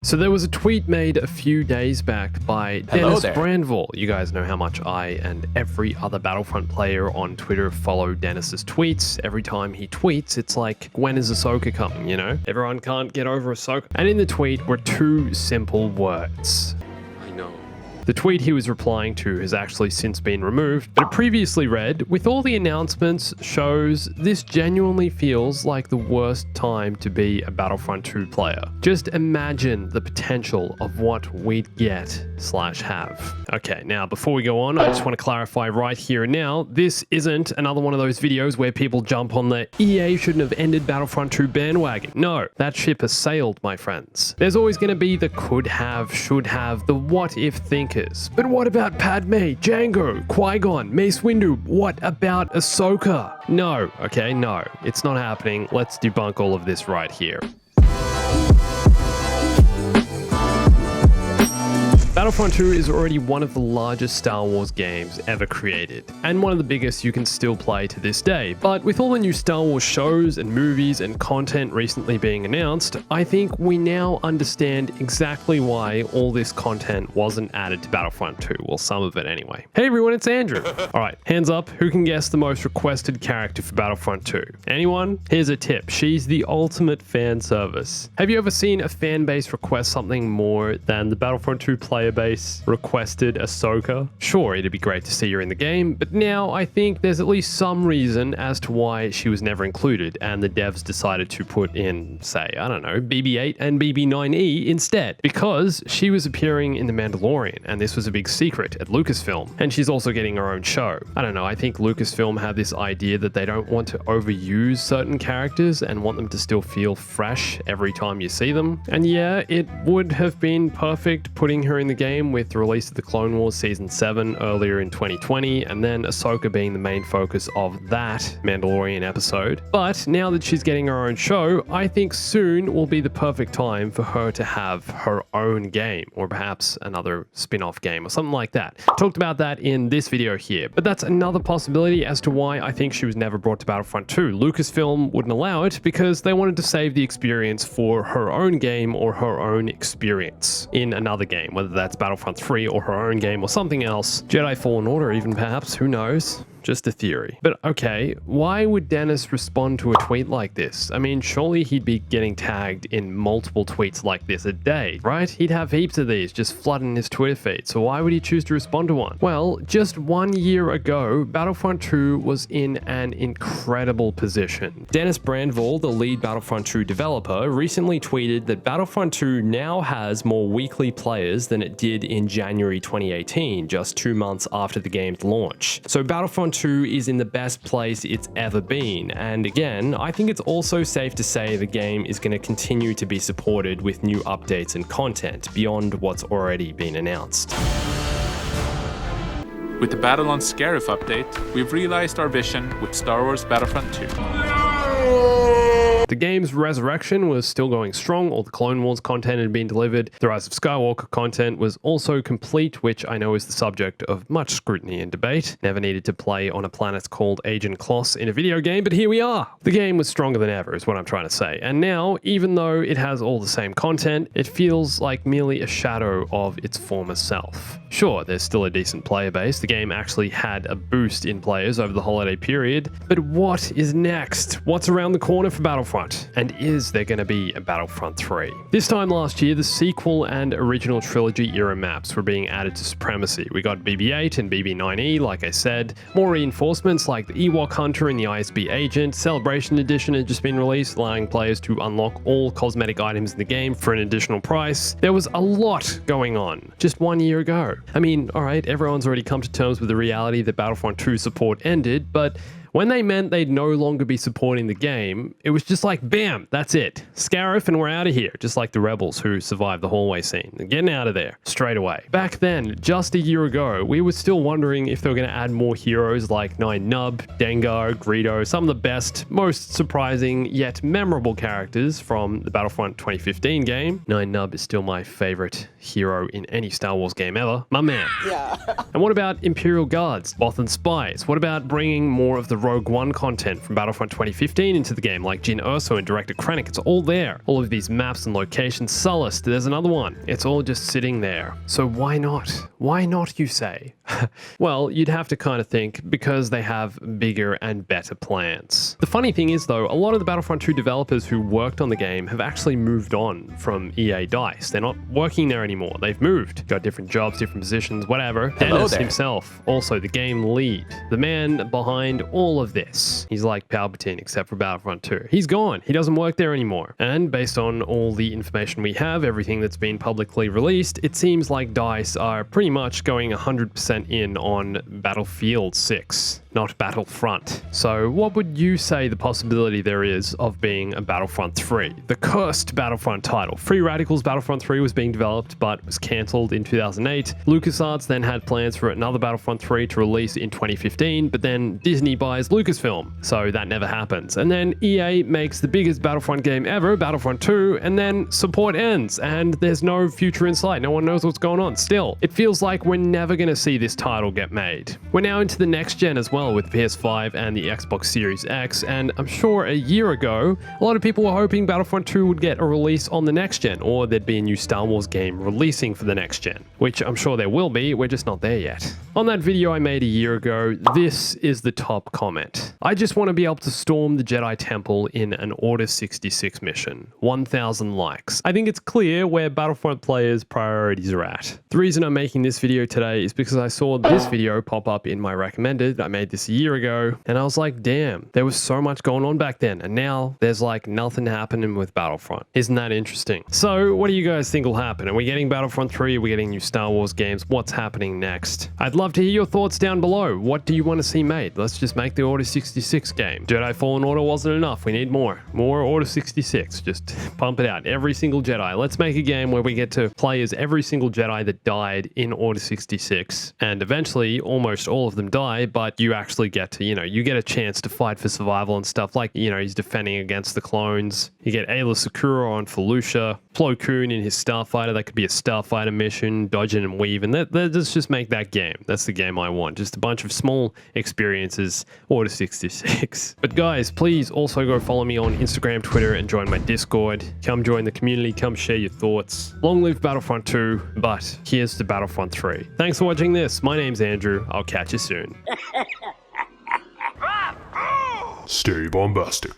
So there was a tweet made a few days back by Dennis Brandville. You guys know how much I and every other Battlefront player on Twitter follow Dennis's tweets. Every time he tweets, it's like, when is Ahsoka coming, you know? Everyone can't get over Ahsoka. And in the tweet were two simple words. I know. The tweet he was replying to has actually since been removed, but it previously read, with all the announcements, shows, this genuinely feels like the worst time to be a Battlefront 2 player. Just imagine the potential of what we'd get/have. Okay, now before we go on, I just want to clarify right here and now, this isn't another one of those videos where people jump on the EA shouldn't have ended Battlefront 2 bandwagon. No, that ship has sailed, my friends. There's always going to be the could have, should have, the what if thinkers. But what about Padme, Jango, Qui-Gon, Mace Windu? What about Ahsoka? No, okay, no, it's not happening. Let's debunk all of this right here. Battlefront 2 is already one of the largest Star Wars games ever created, and one of the biggest you can still play to this day. But with all the new Star Wars shows and movies and content recently being announced, I think we now understand exactly why all this content wasn't added to Battlefront 2. Well, some of it anyway. Hey everyone, it's Andrew. Alright, hands up, who can guess the most requested character for Battlefront 2? Anyone? Here's a tip, she's the ultimate fan service. Have you ever seen a fan base request something more than the Battlefront 2 player base requested Ahsoka? Sure, it'd be great to see her in the game, but now I think there's at least some reason as to why she was never included, and the devs decided to put in, say, I don't know, BB-8 and BB-9E instead, because she was appearing in The Mandalorian, and this was a big secret at Lucasfilm, and she's also getting her own show. I don't know, I think Lucasfilm had this idea that they don't want to overuse certain characters and want them to still feel fresh every time you see them, and yeah, it would have been perfect putting her in the game with the release of the Clone Wars Season 7 earlier in 2020, and then Ahsoka being the main focus of that Mandalorian episode. But now that she's getting her own show, I think soon will be the perfect time for her to have her own game, or perhaps another spin-off game or something like that. Talked about that in this video here, but that's another possibility as to why I think she was never brought to Battlefront 2. Lucasfilm wouldn't allow it because they wanted to save the experience for her own game or her own experience in another game, whether that's Battlefront 3 or her own game or something else. Jedi Fallen Order even perhaps, who knows? Just a theory. But okay, why would Dennis respond to a tweet like this? I mean, surely he'd be getting tagged in multiple tweets like this a day, right? He'd have heaps of these just flooding his Twitter feed, so why would he choose to respond to one? Well, just 1 year ago, Battlefront 2 was in an incredible position. Dennis Brandville, the lead Battlefront 2 developer, recently tweeted that Battlefront 2 now has more weekly players than it did in January 2018, just 2 months after the game's launch. So Battlefront 2 is in the best place it's ever been, and again, I think it's also safe to say the game is going to continue to be supported with new updates and content beyond what's already been announced. With the Battle on Scarif update, we've realized our vision with Star Wars Battlefront 2. The game's resurrection was still going strong, all the Clone Wars content had been delivered, the Rise of Skywalker content was also complete, which I know is the subject of much scrutiny and debate. Never needed to play on a planet called Agent Kloss in a video game, but here we are! The game was stronger than ever, is what I'm trying to say, and now, even though it has all the same content, it feels like merely a shadow of its former self. Sure, there's still a decent player base, the game actually had a boost in players over the holiday period, but what is next? What's around the corner for Battlefront? And is there going to be a Battlefront 3? This time last year, the sequel and original trilogy era maps were being added to Supremacy. We got BB-8 and BB-9E, like I said, more reinforcements like the Ewok Hunter and the ISB Agent. Celebration Edition had just been released, allowing players to unlock all cosmetic items in the game for an additional price. There was a lot going on just 1 year ago. I mean, alright, everyone's already come to terms with the reality that Battlefront 2 support ended, but when they meant they'd no longer be supporting the game, it was just like, bam, that's it. Scarif and we're out of here, just like the rebels who survived the hallway scene. They're getting out of there, straight away. Back then, just a year ago, we were still wondering if they were going to add more heroes like Nien Nunb, Dengar, Greedo, some of the best, most surprising, yet memorable characters from the Battlefront 2015 game. Nien Nunb is still my favorite hero in any Star Wars game ever. My man. Yeah. And what about Imperial Guards, Bothan spies? What about bringing more of the Rogue One content from Battlefront 2015 into the game, like Jyn Erso and Director Krennic. It's all there. All of these maps and locations. Sullust, there's another one. It's all just sitting there. So why not? Why not, you say? Well, you'd have to kind of think because they have bigger and better plans. The funny thing is though, a lot of the Battlefront 2 developers who worked on the game have actually moved on from EA DICE. They're not working there anymore. They've moved. Got different jobs, different positions, whatever. Dennis himself, also the game lead, the man behind all of this. He's like Palpatine except for Battlefront 2. He's gone. He doesn't work there anymore. And based on all the information we have, everything that's been publicly released, it seems like DICE are pretty much going 100% in on Battlefield 6, not Battlefront. So what would you say the possibility there is of being a Battlefront 3? The cursed Battlefront title. Free Radical's Battlefront 3 was being developed but was cancelled in 2008. LucasArts then had plans for another Battlefront 3 to release in 2015, but then Disney buys Lucasfilm, so that never happens. And then EA makes the biggest Battlefront game ever, Battlefront 2, and then support ends and there's no future in sight. No one knows what's going on. Still, it feels like we're never going to see this title get made. We're now into the next gen as well with PS5 and the Xbox Series X, and I'm sure a year ago, a lot of people were hoping Battlefront 2 would get a release on the next gen, or there'd be a new Star Wars game releasing for the next gen, which I'm sure there will be, we're just not there yet. On that video I made a year ago, this is the top comment. I just want to be able to storm the Jedi Temple in an Order 66 mission. 1,000 likes. I think it's clear where Battlefront players' priorities are at. The reason I'm making this video today is because I saw this video pop up in my recommended. I made this a year ago, and I was like, damn, there was so much going on back then, and now there's like nothing happening with Battlefront. Isn't that interesting? So what do you guys think will happen? Are we getting Battlefront 3? Are we getting new Star Wars games? What's happening next? I'd love to hear your thoughts down below. What do you want to see made? Let's just make the Order 66 game. Jedi Fallen Order wasn't enough. We need more. More Order 66. Just pump it out. Every single Jedi. Let's make a game where we get to play as every single Jedi that died in Order 66. And eventually, almost all of them die, but you actually get to, you get a chance to fight for survival and stuff. Like, he's defending against the clones. You get Ayla Secura on Felucia. Plo Koon in his Starfighter. That could be a Starfighter mission, dodging and weaving. Let's just make that game. That's the game I want. Just a bunch of small experiences, Order 66. But guys, please also go follow me on Instagram, Twitter, and join my Discord. Come join the community. Come share your thoughts. Long live Battlefront 2, but here's to Battlefront 3. Thanks for watching this. My name's Andrew. I'll catch you soon. Stay bombastic.